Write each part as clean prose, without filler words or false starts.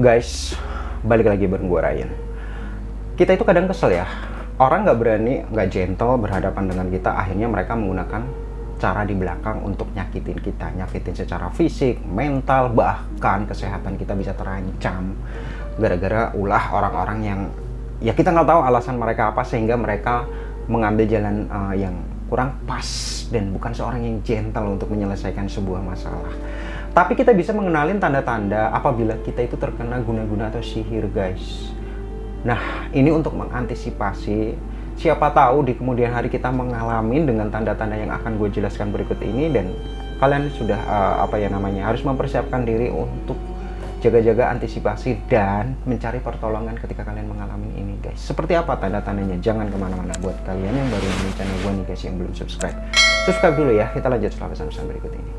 Guys, balik lagi bareng gue Ryan. Kita itu kadang kesel ya, orang nggak berani, nggak gentle berhadapan dengan kita. Akhirnya mereka menggunakan cara di belakang untuk nyakitin kita, nyakitin secara fisik, mental, bahkan kesehatan kita bisa terancam gara-gara ulah orang-orang yang ya kita nggak tahu alasan mereka apa, sehingga mereka mengambil jalan yang kurang pas dan bukan seorang yang gentle untuk menyelesaikan sebuah masalah. Tapi kita bisa mengenalin tanda-tanda apabila kita itu terkena guna-guna atau sihir, guys. Nah, ini untuk mengantisipasi, siapa tahu di kemudian hari kita mengalami dengan tanda-tanda yang akan gue jelaskan berikut ini, dan kalian sudah harus mempersiapkan diri untuk jaga-jaga, antisipasi, dan mencari pertolongan ketika kalian mengalami ini, guys. Seperti apa tanda-tandanya? Jangan kemana-mana. Buat kalian yang baru di channel gue nih, guys, yang belum subscribe dulu ya. Kita lanjut setelah pesan-pesan berikut ini.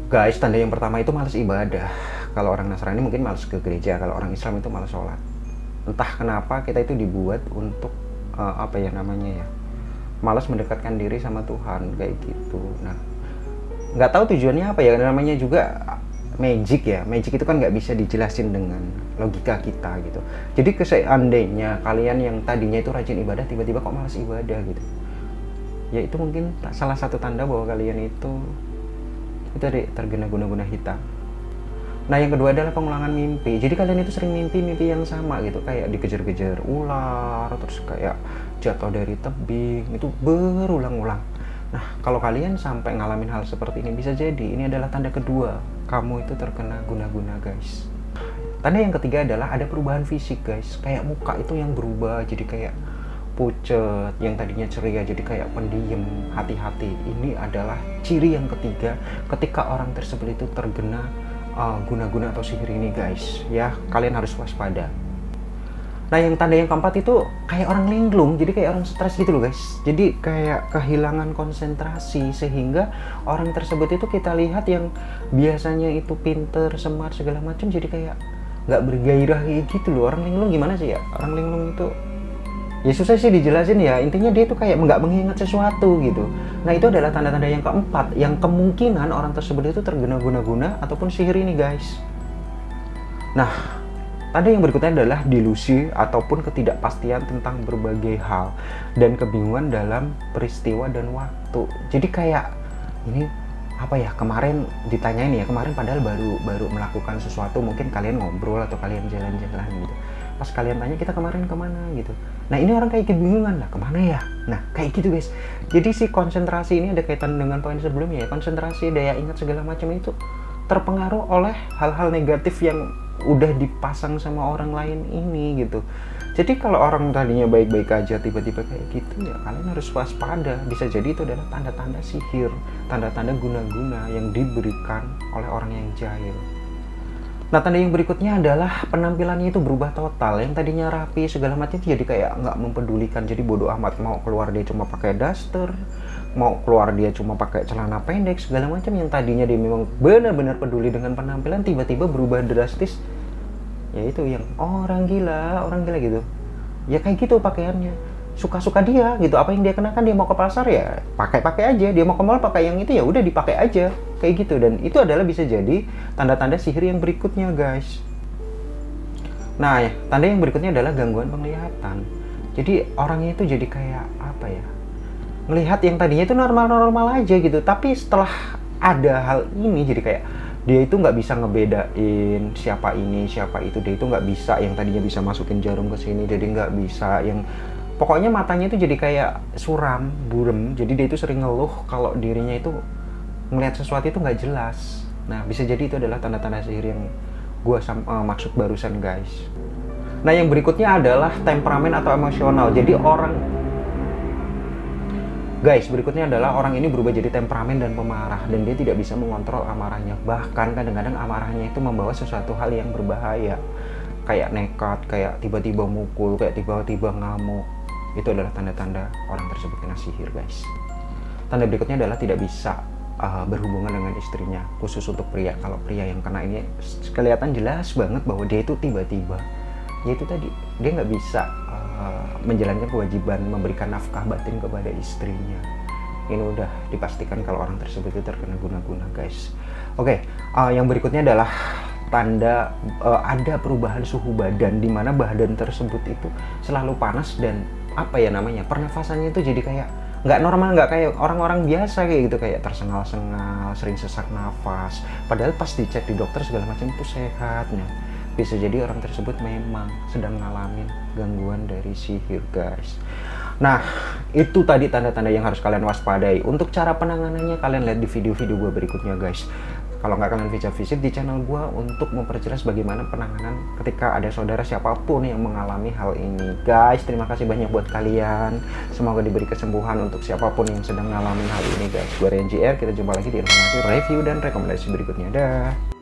Guys, tanda yang pertama itu malas ibadah. Kalau orang Nasrani mungkin malas ke gereja, kalau orang Islam itu malas sholat. Entah kenapa kita itu dibuat untuk malas mendekatkan diri sama Tuhan, kayak gitu. Nah, nggak tahu tujuannya apa ya, namanya juga magic ya. Magic itu kan nggak bisa dijelasin dengan logika kita gitu. Jadi seandainya kalian yang tadinya itu rajin ibadah, tiba-tiba kok malas ibadah gitu, ya itu mungkin salah satu tanda bahwa kalian itu terkena guna-guna hitam. Nah, yang kedua adalah pengulangan mimpi. Jadi kalian itu sering mimpi yang sama gitu, kayak dikejar-kejar ular, terus kayak jatuh dari tebing, itu berulang-ulang. Nah, kalau kalian sampai ngalamin hal seperti ini, bisa jadi ini adalah tanda kedua kamu itu terkena guna-guna, guys. Tanda yang ketiga adalah ada perubahan fisik, guys. Kayak muka itu yang berubah jadi kayak pucet, yang tadinya ceria jadi kayak pendiam, hati-hati. Ini adalah ciri yang ketiga ketika orang tersebut itu terkena guna-guna atau sihir ini, guys. Ya, kalian harus waspada. Nah, yang tanda yang keempat itu kayak orang linglung, jadi kayak orang stres gitu loh, guys. Jadi kayak kehilangan konsentrasi, sehingga orang tersebut itu kita lihat yang biasanya itu pinter, smart, segala macam, jadi kayak nggak bergairah kayak gitu loh. Orang linglung gimana sih ya? Orang linglung itu ya susah sih dijelasin ya, intinya dia tuh kayak nggak mengingat sesuatu gitu. Nah, itu adalah tanda-tanda yang keempat, yang kemungkinan orang tersebut itu terkena guna-guna ataupun sihir ini, guys. Nah, tanda yang berikutnya adalah delusi ataupun ketidakpastian tentang berbagai hal dan kebingungan dalam peristiwa dan waktu. Jadi kayak ini apa ya, kemarin ditanyain ya, kemarin padahal baru melakukan sesuatu, mungkin kalian ngobrol atau kalian jalan-jalan gitu. Pas kalian tanya kita kemarin kemana gitu. Nah, ini orang kayak kebingungan lah, kemana ya? Nah, kayak gitu, guys. Jadi si konsentrasi ini ada kaitan dengan poin sebelumnya ya. Konsentrasi, daya ingat segala macam itu terpengaruh oleh hal-hal negatif yang udah dipasang sama orang lain ini gitu. Jadi kalau orang tadinya baik-baik aja tiba-tiba kayak gitu, ya kalian harus waspada. Bisa jadi itu adalah tanda-tanda sihir, tanda-tanda guna-guna yang diberikan oleh orang yang jahil. Nah, tanda yang berikutnya adalah penampilannya itu berubah total. Yang tadinya rapi segala macam jadi kayak nggak mempedulikan, jadi bodoh amat. Mau keluar dia cuma pakai daster, mau keluar dia cuma pakai celana pendek segala macam. Yang tadinya dia memang benar-benar peduli dengan penampilan, tiba-tiba berubah drastis. Ya itu yang orang gila gitu. Ya kayak gitu pakaiannya. Suka-suka dia gitu, apa yang dia kenakan, dia mau ke pasar ya pakai aja, dia mau ke mall pakai yang itu ya udah dipakai aja, kayak gitu. Dan itu adalah bisa jadi tanda-tanda sihir yang berikutnya, guys. Nah, ya, tanda yang berikutnya adalah gangguan penglihatan. Jadi orangnya itu jadi kayak apa ya, melihat yang tadinya itu normal-normal aja gitu, tapi setelah ada hal ini jadi kayak dia itu nggak bisa ngebedain siapa ini siapa itu. Dia itu nggak bisa, yang tadinya bisa masukin jarum ke sini jadi nggak bisa, yang pokoknya matanya itu jadi kayak suram, burem. Jadi dia itu sering ngeluh kalau dirinya itu melihat sesuatu itu nggak jelas. Nah, bisa jadi itu adalah tanda-tanda sihir yang gue maksud barusan, guys. Nah, yang berikutnya adalah temperamen atau emosional. Jadi berikutnya adalah orang ini berubah jadi temperamen dan pemarah, dan dia tidak bisa mengontrol amarahnya. Bahkan kadang-kadang amarahnya itu membawa sesuatu hal yang berbahaya, kayak nekat, kayak tiba-tiba mukul, kayak tiba-tiba ngamuk. Itu adalah tanda-tanda orang tersebut kena sihir, guys. Tanda berikutnya adalah tidak bisa berhubungan dengan istrinya, khusus untuk pria. Kalau pria yang kena ini kelihatan jelas banget bahwa dia itu tiba-tiba, ya itu tadi, dia nggak bisa menjalankan kewajiban memberikan nafkah batin kepada istrinya. Ini udah dipastikan kalau orang tersebut itu terkena guna-guna, guys. Oke, yang berikutnya adalah tanda ada perubahan suhu badan, di mana badan tersebut itu selalu panas dan apa ya namanya, pernafasannya itu jadi kayak nggak normal, nggak kayak orang-orang biasa kayak gitu, kayak tersengal-sengal, sering sesak nafas. Padahal pas dicek di dokter segala macam itu sehat. Nah, bisa jadi orang tersebut memang sedang ngalamin gangguan dari sihir, guys. Nah, itu tadi tanda-tanda yang harus kalian waspadai. Untuk cara penanganannya kalian lihat di video-video gue berikutnya, guys. Kalau nggak, kalian bisa visit di channel gue untuk memperjelas bagaimana penanganan ketika ada saudara siapapun yang mengalami hal ini. Guys, terima kasih banyak buat kalian. Semoga diberi kesembuhan untuk siapapun yang sedang ngalamin hal ini, guys. Gue Renji R, kita jumpa lagi di informasi, review, dan rekomendasi berikutnya. Dah.